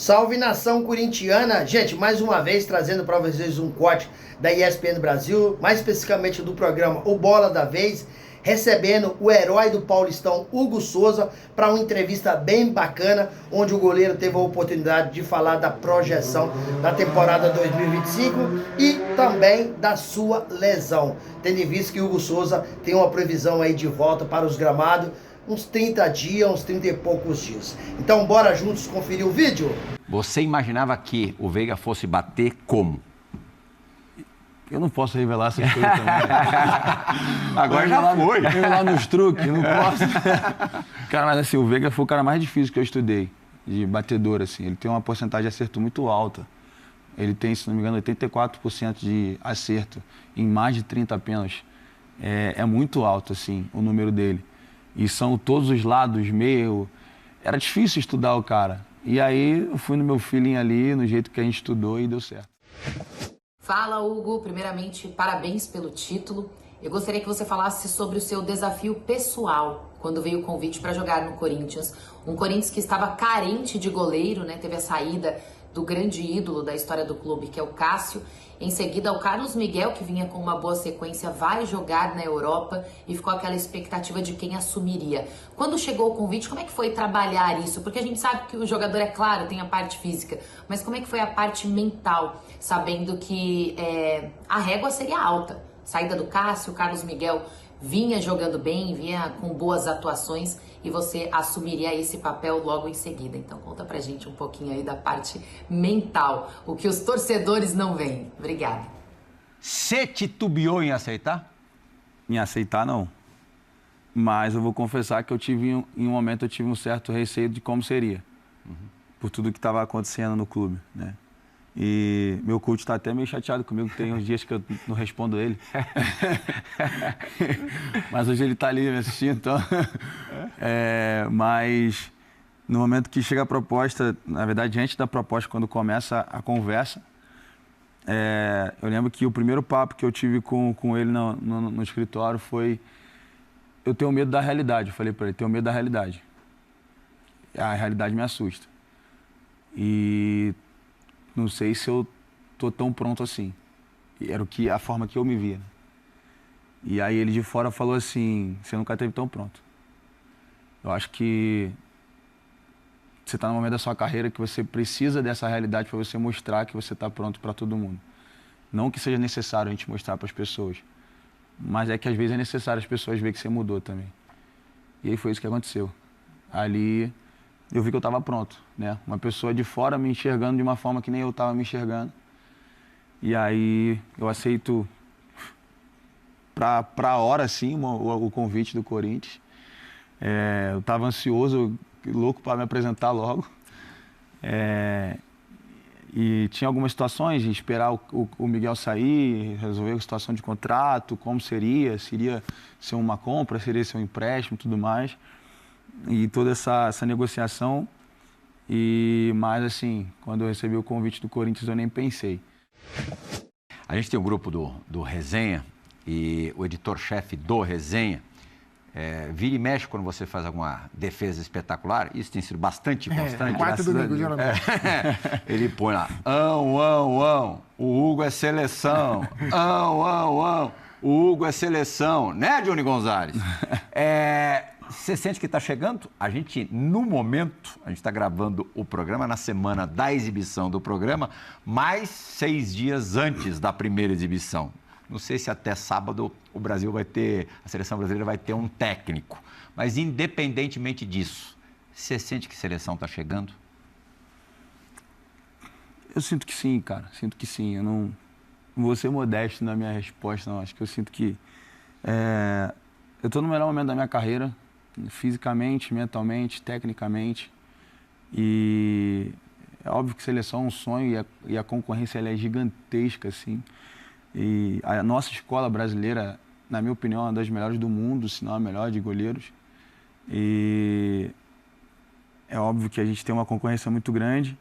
Salve nação corintiana! Gente, mais uma vez trazendo para vocês um corte da ESPN Brasil, mais especificamente do programa O Bola da Vez, recebendo o herói do Paulistão, Hugo Souza, para uma entrevista bem bacana, onde o goleiro teve a oportunidade de falar da projeção da temporada 2025 e também da sua lesão, tendo em vista que o Hugo Souza tem uma previsão aí de volta para os gramados, uns 30 dias, uns 30 e poucos dias. Então bora juntos conferir o vídeo? Você imaginava que o Veiga fosse bater como? Eu não posso revelar essas coisas também. Agora já foi. Revelar nos truques, não posso. Cara, mas assim, o Veiga foi o cara mais difícil que eu estudei, de batedor, assim. Ele tem uma porcentagem de acerto muito alta. Ele tem, se não me engano, 84% de acerto em mais de 30 pênaltis. É muito alto, assim, o número dele. E são todos os lados, meio... Era difícil estudar o cara. E aí eu fui no meu feeling ali, no jeito que a gente estudou e deu certo. Fala, Hugo. Primeiramente, parabéns pelo título. Eu gostaria que você falasse sobre o seu desafio pessoal quando veio o convite para jogar no Corinthians. Um Corinthians que estava carente de goleiro, né? Teve a saída do grande ídolo da história do clube, que é o Cássio. Em seguida, o Carlos Miguel, que vinha com uma boa sequência, vai jogar na Europa e ficou aquela expectativa de quem assumiria. Quando chegou o convite, como é que foi trabalhar isso? Porque a gente sabe que o jogador, é claro, tem a parte física, mas como é que foi a parte mental, sabendo que a régua seria alta? Saída do Cássio, o Carlos Miguel vinha jogando bem, vinha com boas atuações e você assumiria esse papel logo em seguida. Então conta pra gente um pouquinho aí da parte mental, o que os torcedores não veem. Obrigada. Você titubeou em aceitar? Em aceitar, não. Mas eu vou confessar que em um momento eu tive um certo receio de como seria. Por tudo que estava acontecendo no clube, né? E meu coach está até meio chateado comigo, tem uns dias que eu não respondo ele. Mas hoje ele está ali me assistindo, então... mas no momento que chega a proposta, na verdade, antes da proposta, quando começa a conversa, eu lembro que o primeiro papo que eu tive com ele no escritório foi: eu tenho medo da realidade. Eu falei para ele: tenho medo da realidade. A realidade me assusta. E não sei se eu tô tão pronto assim. E era a forma que eu me via. E aí ele de fora falou assim: você nunca esteve tão pronto. Eu acho que você está no momento da sua carreira que você precisa dessa realidade para você mostrar que você está pronto para todo mundo. Não que seja necessário a gente mostrar para as pessoas, mas é que às vezes é necessário as pessoas verem que você mudou também. E aí foi isso que aconteceu. Ali eu vi que eu estava pronto, né? Uma pessoa de fora me enxergando de uma forma que nem eu estava me enxergando. E aí eu aceito para a hora, sim, o convite do Corinthians. Eu estava ansioso, louco para me apresentar logo. E tinha algumas situações de esperar o Miguel sair, resolver a situação de contrato, como seria, se iria ser uma compra, seria ser um empréstimo e tudo mais. E toda essa negociação. Mas assim, quando eu recebi o convite do Corinthians, eu nem pensei. A gente tem um grupo do Resenha e o editor-chefe do Resenha vira e mexe quando você faz alguma defesa espetacular. Isso tem sido bastante constante. Quarto domingo, geralmente. Ele põe lá: o Hugo é seleção. O Hugo é seleção. Né, Johnny Gonzalez? Você sente que está chegando? A gente, no momento, a gente está gravando o programa na semana da exibição do programa, mais 6 dias antes da primeira exibição. Não sei se até sábado a seleção brasileira vai ter um técnico. Mas, independentemente disso, você sente que a seleção está chegando? Eu sinto que sim, cara. Sinto que sim. Eu não vou ser modesto na minha resposta, não. Acho que eu sinto que eu estou no melhor momento da minha carreira, fisicamente, mentalmente, tecnicamente. E é óbvio que seleção é um sonho e a concorrência ela é gigantesca, assim. E a nossa escola brasileira, na minha opinião, é uma das melhores do mundo, se não a melhor de goleiros. E é óbvio que a gente tem uma concorrência muito grande,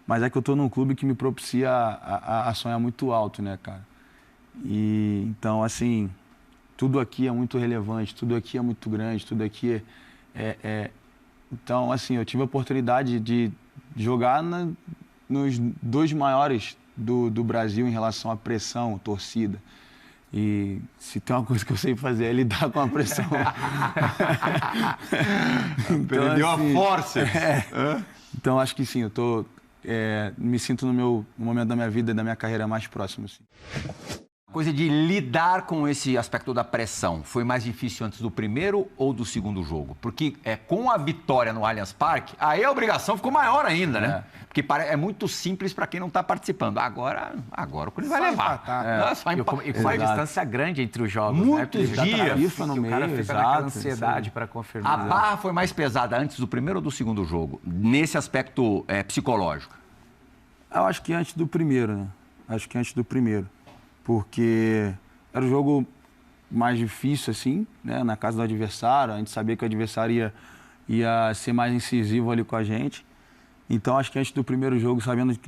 mas é que eu estou num clube que me propicia a sonhar muito alto, né, cara? E então, assim, tudo aqui é muito relevante, tudo aqui é muito grande, tudo aqui Então, assim, eu tive a oportunidade de jogar nos 2 maiores do Brasil em relação à pressão, torcida. E se tem uma coisa que eu sei fazer é lidar com a pressão. Então, perdeu assim, a força. Então, acho que sim, eu me sinto no momento da minha vida e da minha carreira mais próximo. Sim. Coisa de lidar com esse aspecto da pressão, foi mais difícil antes do primeiro ou do segundo jogo? Porque com a vitória no Allianz Parque, aí a obrigação ficou maior ainda, né? Porque é muito simples para quem não está participando. Agora o Corinthians vai levar. E com uma distância grande entre os jogos. Muitos dias. FIFA no meio, o cara fica naquela ansiedade para confirmar. A barra foi mais pesada antes do primeiro ou do segundo jogo? Nesse aspecto psicológico? Eu acho que antes do primeiro, né? Acho que antes do primeiro. Porque era o jogo mais difícil, assim, né? Na casa do adversário. A gente sabia que o adversário ia ser mais incisivo ali com a gente. Então, acho que antes do primeiro jogo, sabendo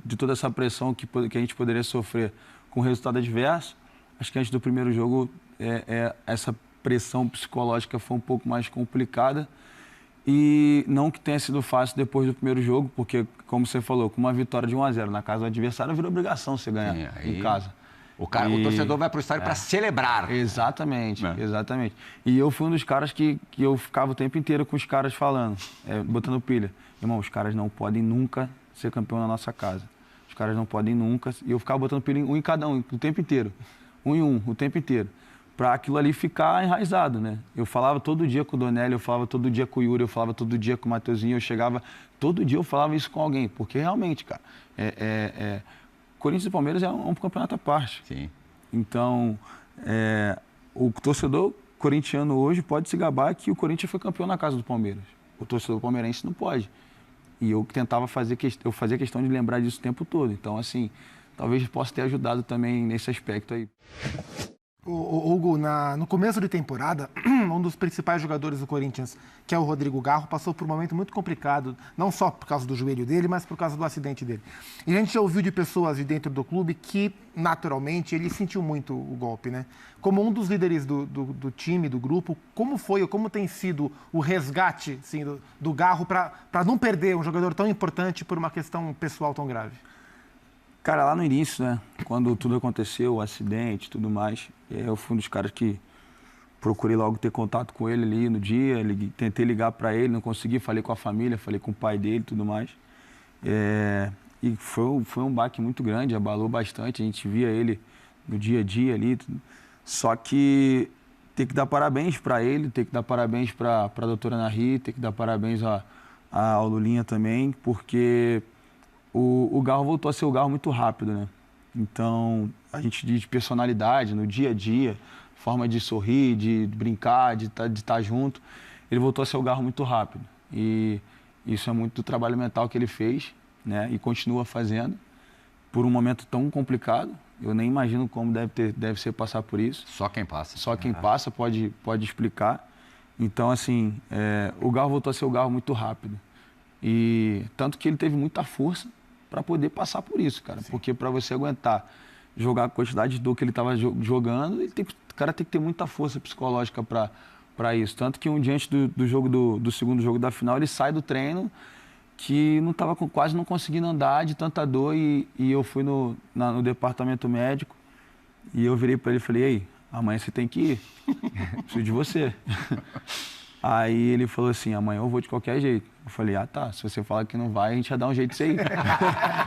de toda essa pressão que a gente poderia sofrer com o resultado adverso, acho que antes do primeiro jogo, essa pressão psicológica foi um pouco mais complicada. E não que tenha sido fácil depois do primeiro jogo, porque, como você falou, com uma vitória de 1-0 na casa do adversário, virou obrigação você ganhar em casa. O torcedor vai para o estádio para celebrar. Exatamente, exatamente. E eu fui um dos caras que eu ficava o tempo inteiro com os caras falando, botando pilha. Irmão, os caras não podem nunca ser campeão na nossa casa. Os caras não podem nunca... E eu ficava botando pilha um em cada um, o tempo inteiro. Um em um, o tempo inteiro. Para aquilo ali ficar enraizado, né? Eu falava todo dia com o Donelli, eu falava todo dia com o Yuri, eu falava todo dia com o Mateuzinho, eu chegava... Todo dia eu falava isso com alguém, porque realmente, cara, Corinthians e Palmeiras é um campeonato à parte. Sim. Então, o torcedor corintiano hoje pode se gabar que o Corinthians foi campeão na casa do Palmeiras. O torcedor palmeirense não pode. E eu tentava fazia questão de lembrar disso o tempo todo. Então, assim, talvez possa ter ajudado também nesse aspecto aí. Hugo, no começo de temporada, um dos principais jogadores do Corinthians, que é o Rodrigo Garro, passou por um momento muito complicado, não só por causa do joelho dele, mas por causa do acidente dele. E a gente já ouviu de pessoas de dentro do clube que, naturalmente, ele sentiu muito o golpe, né? Como um dos líderes do time, do grupo, como foi ou como tem sido o resgate assim, do Garro para não perder um jogador tão importante por uma questão pessoal tão grave? Cara, lá no início, né, quando tudo aconteceu, o acidente e tudo mais, eu fui um dos caras que procurei logo ter contato com ele ali no dia, tentei ligar para ele, não consegui, falei com a família, falei com o pai dele e tudo mais. E foi um baque muito grande, abalou bastante, a gente via ele no dia a dia ali. Só que tem que dar parabéns para ele, tem que dar parabéns para a doutora Nari, tem que dar parabéns ao Lulinha também, porque... O Garro voltou a ser o Garro muito rápido, né? Então, a gente diz de personalidade, no dia a dia, forma de sorrir, de brincar, de estar junto, ele voltou a ser o Garro muito rápido. E isso é muito do trabalho mental que ele fez, né? E continua fazendo, por um momento tão complicado. Eu nem imagino como deve ser passar por isso. Só quem passa. Só quem passa pode explicar. Então, assim, o Garro voltou a ser o Garro muito rápido. E tanto que ele teve muita força para poder passar por isso, cara. Sim. Porque para você aguentar jogar a quantidade de dor que ele estava jogando, o cara tem que ter muita força psicológica para isso. Tanto que diante do jogo do segundo jogo da final, ele sai do treino que não estava quase não conseguindo andar de tanta dor e eu fui no departamento médico e eu virei para ele e falei, ei, amanhã você tem que ir, preciso de você. Aí ele falou assim, amanhã eu vou de qualquer jeito. Eu falei, tá, se você falar que não vai, a gente vai dar um jeito de você ir.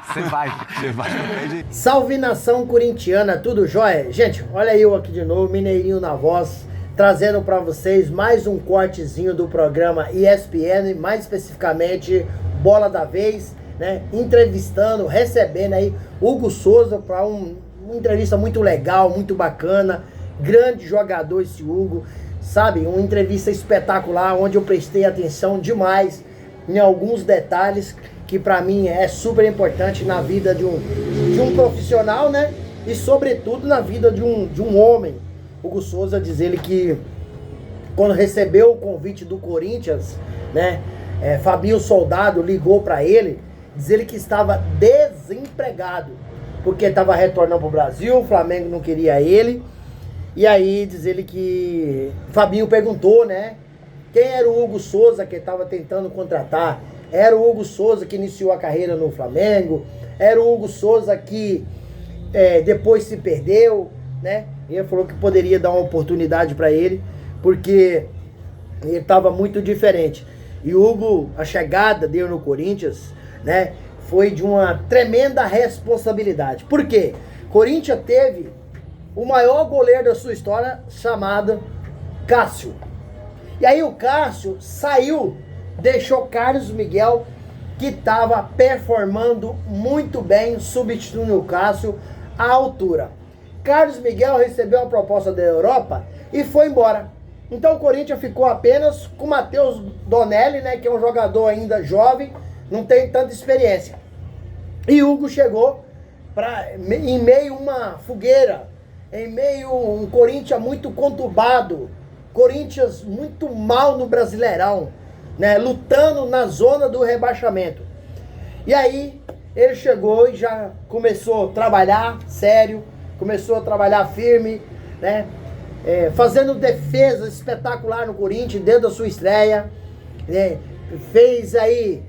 Você vai de qualquer jeito. Salve nação corintiana, tudo jóia? Gente, olha eu aqui de novo, Mineirinho na voz, trazendo para vocês mais um cortezinho do programa ESPN, mais especificamente Bola da Vez, né? Entrevistando, recebendo aí Hugo Souza para uma entrevista muito legal, muito bacana, grande jogador esse Hugo. Sabe, uma entrevista espetacular, onde eu prestei atenção demais em alguns detalhes que para mim é super importante na vida de um profissional, né? E sobretudo na vida de um homem. Hugo Souza diz ele que quando recebeu o convite do Corinthians, né? Fabinho Soldado ligou para ele, diz ele que estava desempregado, porque estava retornando para o Brasil, o Flamengo não queria ele. E aí diz ele que Fabinho perguntou, né? Quem era o Hugo Souza que estava tentando contratar? Era o Hugo Souza que iniciou a carreira no Flamengo, era o Hugo Souza que depois se perdeu, né? Ele falou que poderia dar uma oportunidade para ele, porque ele estava muito diferente. E o Hugo, a chegada dele no Corinthians, né, foi de uma tremenda responsabilidade. Por quê? Corinthians teve o maior goleiro da sua história, chamado Cássio. E aí o Cássio saiu, deixou Carlos Miguel, que estava performando muito bem, substituindo o Cássio à altura. Carlos Miguel recebeu a proposta da Europa e foi embora. Então o Corinthians ficou apenas com o Matheus Donelli, né, que é um jogador ainda jovem, não tem tanta experiência. E Hugo chegou em meio a uma fogueira, em meio a um Corinthians muito conturbado, Corinthians muito mal no Brasileirão, né, lutando na zona do rebaixamento. E aí ele chegou e já começou a trabalhar sério, começou a trabalhar firme, né, fazendo defesa espetacular no Corinthians desde a sua estreia, né, fez aí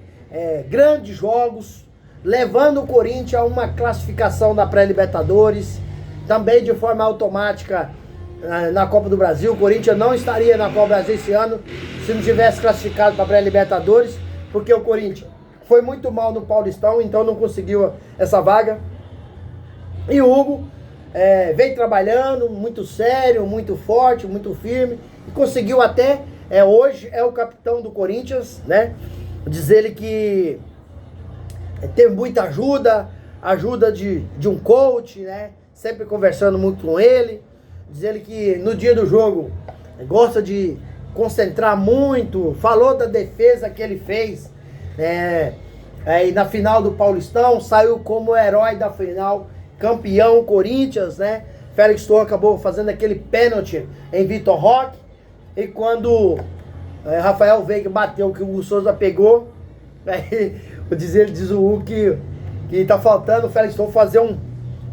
grandes jogos, levando o Corinthians a uma classificação da pré-Libertadores, também de forma automática na Copa do Brasil. O Corinthians não estaria na Copa do Brasil esse ano se não tivesse classificado para a pré-Libertadores, porque o Corinthians foi muito mal no Paulistão, então não conseguiu essa vaga. E o Hugo vem trabalhando muito sério, muito forte, muito firme, e conseguiu até, hoje é o capitão do Corinthians, né? Diz ele que teve muita ajuda de um coach, né? Sempre conversando muito com ele. Diz ele que no dia do jogo gosta de concentrar muito, falou da defesa que ele fez, e na final do Paulistão saiu como herói da final, campeão Corinthians, né? Félix Torres acabou fazendo aquele pênalti em Vitor Roque, e quando Rafael Veiga bateu, que o Hugo Souza pegou, aí diz o Hugo que tá faltando o Félix Torres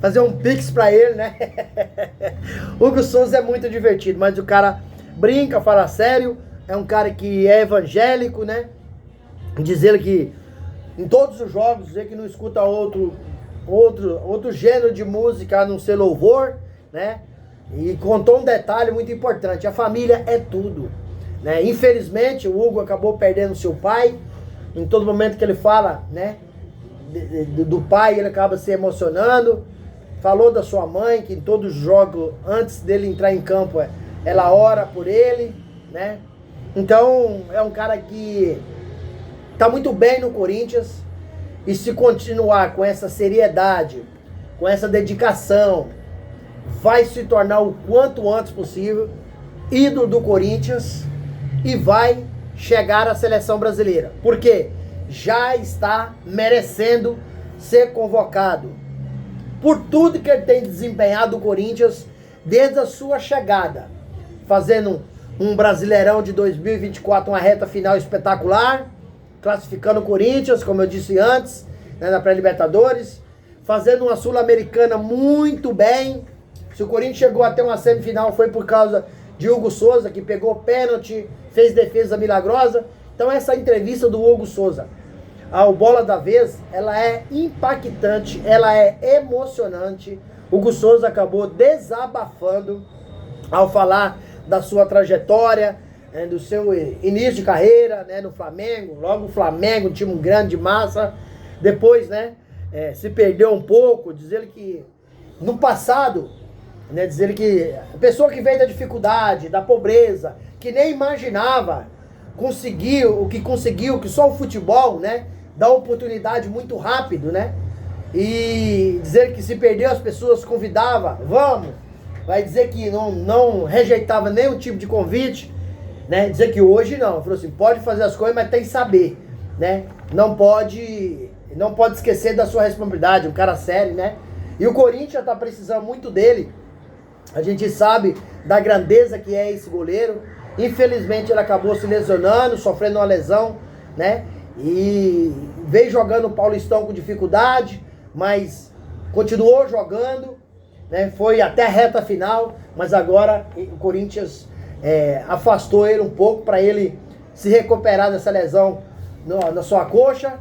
fazer um pix pra ele, né? Hugo Souza é muito divertido, mas o cara brinca, fala sério, é um cara que é evangélico, né? Diz ele que em todos os jogos, dizer que não escuta outro gênero de música a não ser louvor, né? E contou um detalhe muito importante: a família é tudo, né? Infelizmente o Hugo acabou perdendo seu pai. Em todo momento que ele fala, né, do pai, ele acaba se emocionando. Falou da sua mãe, que em todos os jogos, antes dele entrar em campo, ela ora por ele, né? Então, é um cara que tá muito bem no Corinthians, e se continuar com essa seriedade, com essa dedicação, vai se tornar o quanto antes possível ídolo do Corinthians e vai chegar à seleção brasileira, porque já está merecendo ser convocado por tudo que ele tem desempenhado o Corinthians desde a sua chegada, fazendo um Brasileirão de 2024, uma reta final espetacular, classificando o Corinthians, como eu disse antes, né, na pré-Libertadores, fazendo uma Sul-Americana muito bem. Se o Corinthians chegou até uma semifinal foi por causa de Hugo Souza, que pegou pênalti, fez defesa milagrosa. Então essa entrevista do Hugo Souza ao Bola da Vez, ela é impactante, ela é emocionante. Hugo Souza acabou desabafando ao falar da sua trajetória, do seu início de carreira, né, no Flamengo. Logo o Flamengo, um time grande de massa. Depois, né, se perdeu um pouco. Diz ele que no passado, né, diz ele que a pessoa que veio da dificuldade, da pobreza, que nem imaginava conseguir o que conseguiu, que só o futebol, né, dá oportunidade muito rápido, né? E dizer que se perdeu, as pessoas convidava, vamos. Vai dizer que não rejeitava nenhum tipo de convite, né? Dizer que hoje não. Falou assim, pode fazer as coisas, mas tem que saber, né? Não pode esquecer da sua responsabilidade, um cara sério, né? E o Corinthians tá precisando muito dele. A gente sabe da grandeza que é esse goleiro. Infelizmente ele acabou se lesionando, sofrendo uma lesão, né? E veio jogando o Paulistão com dificuldade, mas continuou jogando, né? Foi até a reta final, mas agora o Corinthians afastou ele um pouco para ele se recuperar dessa lesão na sua coxa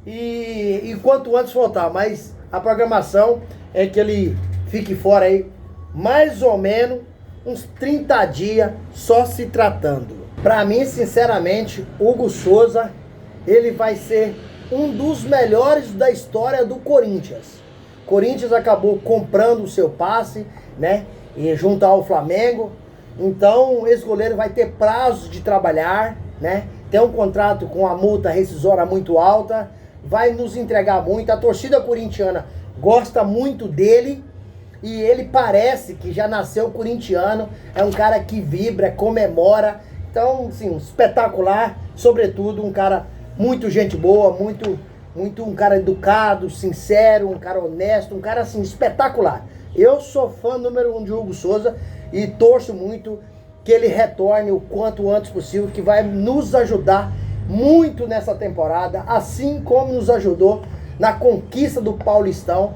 e quanto antes voltar. Mas a programação é que ele fique fora aí mais ou menos uns 30 dias só se tratando. Para mim, sinceramente, Hugo Souza, ele vai ser um dos melhores da história do Corinthians. Corinthians acabou comprando o seu passe, né? E junto ao Flamengo. Então, esse goleiro vai ter prazo de trabalhar, né? Tem um contrato com a multa rescisória muito alta. Vai nos entregar muito. A torcida corintiana gosta muito dele. E ele parece que já nasceu corintiano. É um cara que vibra, comemora. Então, assim, espetacular. Sobretudo, um cara muito gente boa, muito um cara educado, sincero, um cara honesto, um cara, assim, espetacular. Eu sou fã número 1 de Hugo Souza e torço muito que ele retorne o quanto antes possível, que vai nos ajudar muito nessa temporada, assim como nos ajudou na conquista do Paulistão.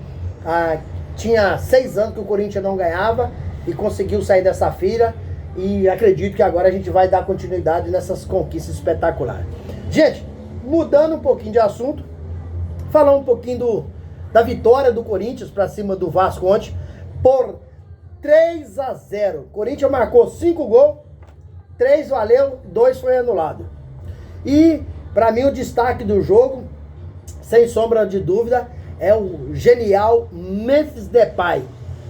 Tinha 6 anos que o Corinthians não ganhava e conseguiu sair dessa fila e acredito que agora a gente vai dar continuidade nessas conquistas espetaculares. Gente, mudando um pouquinho de assunto, falar um pouquinho da vitória do Corinthians para cima do Vasco ontem por 3-0. O Corinthians marcou 5 gols, 3 valeu, 2 foi anulado. E para mim o destaque do jogo, sem sombra de dúvida, é o genial Memphis Depay,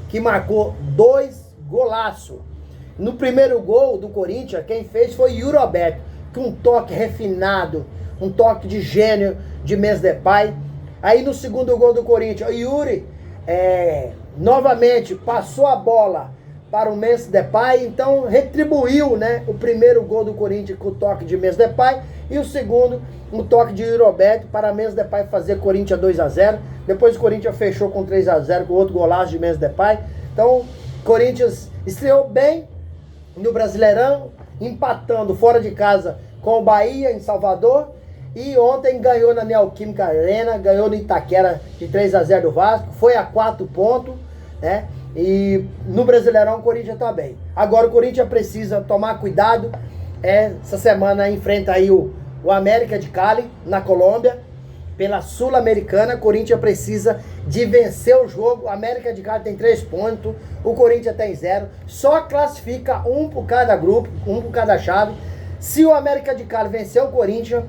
que marcou 2 golaços. No primeiro gol do Corinthians, quem fez foi Yuri Alberto, com um toque refinado, um toque de gênio de Memphis Depay. Aí no segundo gol do Corinthians, o Yuri novamente passou a bola para o Memphis Depay, então retribuiu, né, o primeiro gol do Corinthians com o toque de Memphis Depay e o segundo, um toque de Yuri Alberto para Memphis Depay fazer Corinthians 2-0. Depois o Corinthians fechou com 3-0 com outro golaço de Memphis Depay. Então, Corinthians estreou bem no Brasileirão, empatando fora de casa com o Bahia em Salvador. E ontem ganhou na Neoquímica Arena, ganhou no Itaquera de 3-0 do Vasco, foi a 4 pontos, né? E no Brasileirão o Corinthians tá bem. Agora o Corinthians precisa tomar cuidado. Essa semana enfrenta aí o América de Cali, na Colômbia, pela Sul-Americana. O Corinthians precisa de vencer o jogo. O América de Cali tem 3 pontos, o Corinthians tem 0. Só classifica um por cada grupo, um por cada chave. Se o América de Cali vencer o Corinthians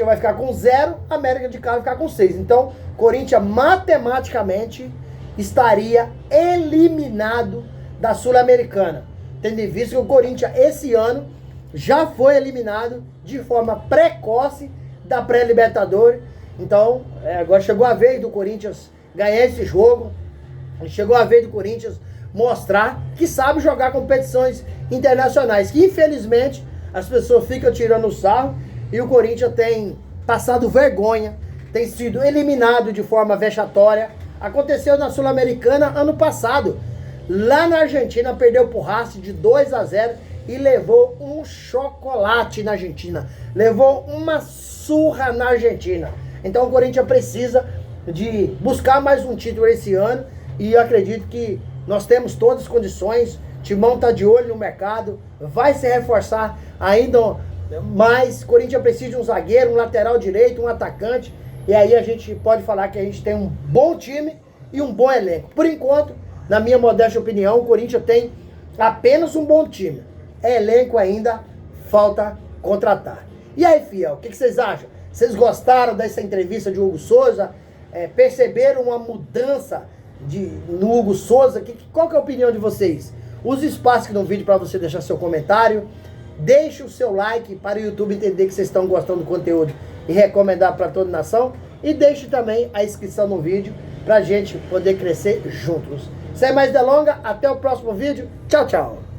vai ficar com 0, a América de Cali vai ficar com 6. Então, Corinthians matematicamente estaria eliminado da Sul-Americana. Tendo em vista que o Corinthians esse ano já foi eliminado de forma precoce da pré-Libertadores. Então, agora chegou a vez do Corinthians ganhar esse jogo. Chegou a vez do Corinthians mostrar que sabe jogar competições internacionais. Que infelizmente as pessoas ficam tirando o sarro. E o Corinthians tem passado vergonha, tem sido eliminado de forma vexatória. Aconteceu na Sul-Americana ano passado. Lá na Argentina perdeu pro Racing de 2-0 e levou um chocolate na Argentina. Levou uma surra na Argentina. Então o Corinthians precisa de buscar mais um título esse ano. E eu acredito que nós temos todas as condições. O Timão está de olho no mercado, vai se reforçar ainda. Mas o Corinthians precisa de um zagueiro, um lateral direito, um atacante. E aí a gente pode falar que a gente tem um bom time e um bom elenco. Por enquanto, na minha modesta opinião, o Corinthians tem apenas um bom time. Elenco ainda falta contratar. E aí, fiel, o que vocês acham? Vocês gostaram dessa entrevista de Hugo Souza? Perceberam uma mudança no Hugo Souza? Qual que é a opinião de vocês? Use o espaço aqui no vídeo para você deixar seu comentário. Deixe o seu like para o YouTube entender que vocês estão gostando do conteúdo e recomendar para toda a nação. E deixe também a inscrição no vídeo para a gente poder crescer juntos. Sem mais delongas, até o próximo vídeo. Tchau, tchau.